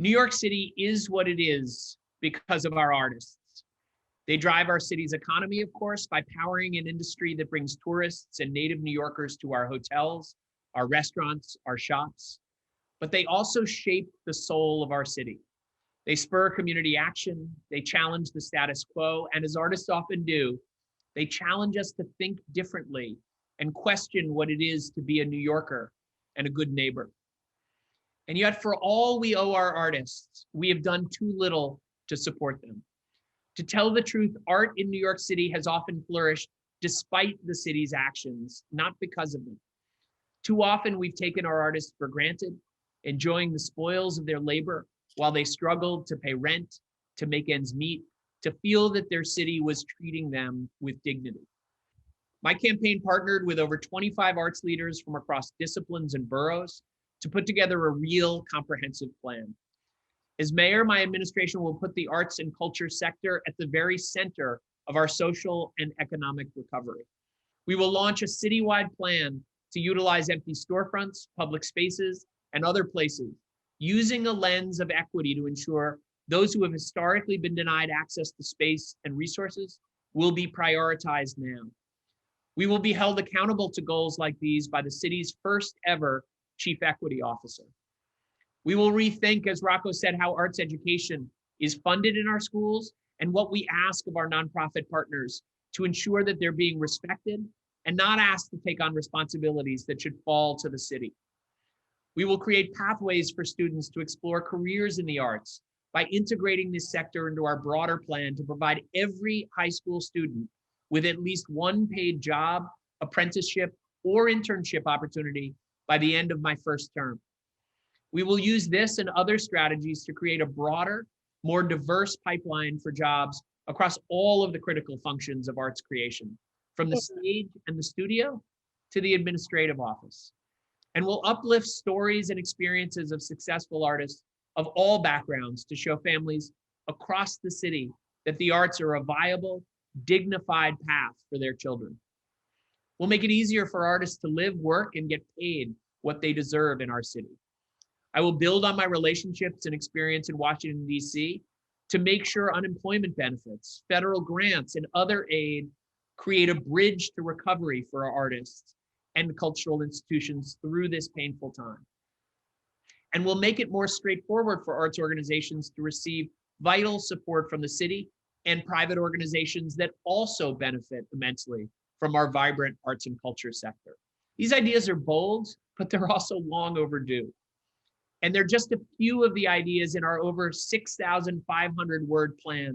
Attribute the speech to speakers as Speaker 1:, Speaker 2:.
Speaker 1: New York City is what it is because of our artists. They drive our city's economy, of course, by powering an industry that brings tourists and native New Yorkers to our hotels, our restaurants, our shops. But they also shape the soul of our city. They spur community action, they challenge the status quo, and as artists often do, they challenge us to think differently and question what it is to be a New Yorker and a good neighbor. And yet, for all we owe our artists, we have done too little to support them. To tell the truth, art in New York City has often flourished despite the city's actions, not because of them. Too often, we've taken our artists for granted, enjoying the spoils of their labor while they struggled to pay rent, to make ends meet, to feel that their city was treating them with dignity. My campaign partnered with over 25 arts leaders from across disciplines and boroughs to put together a real comprehensive plan. As mayor, my administration will put the arts and culture sector at the very center of our social and economic recovery. We will launch a citywide plan to utilize empty storefronts, public spaces, and other places, using a lens of equity to ensure those who have historically been denied access to space and resources will be prioritized now. We will be held accountable to goals like these by the city's first ever Chief Equity Officer. We will rethink, as Rocco said, how arts education is funded in our schools and what we ask of our nonprofit partners to ensure that they're being respected and not asked to take on responsibilities that should fall to the city. We will create pathways for students to explore careers in the arts by integrating this sector into our broader plan to provide every high school student with at least one paid job, apprenticeship, or internship opportunity by the end of my first term. We will use this and other strategies to create a broader, more diverse pipeline for jobs across all of the critical functions of arts creation, from the stage and the studio to the administrative office. And we'll uplift stories and experiences of successful artists of all backgrounds to show families across the city that the arts are a viable, dignified path for their children. We'll make it easier for artists to live, work, and get paid what they deserve in our city. I will build on my relationships and experience in Washington, D.C. to make sure unemployment benefits, federal grants, and other aid create a bridge to recovery for our artists and cultural institutions through this painful time. And we'll make it more straightforward for arts organizations to receive vital support from the city and private organizations that also benefit immensely from our vibrant arts and culture sector. These ideas are bold, but they're also long overdue. And they're just a few of the ideas in our over 6,500 word plan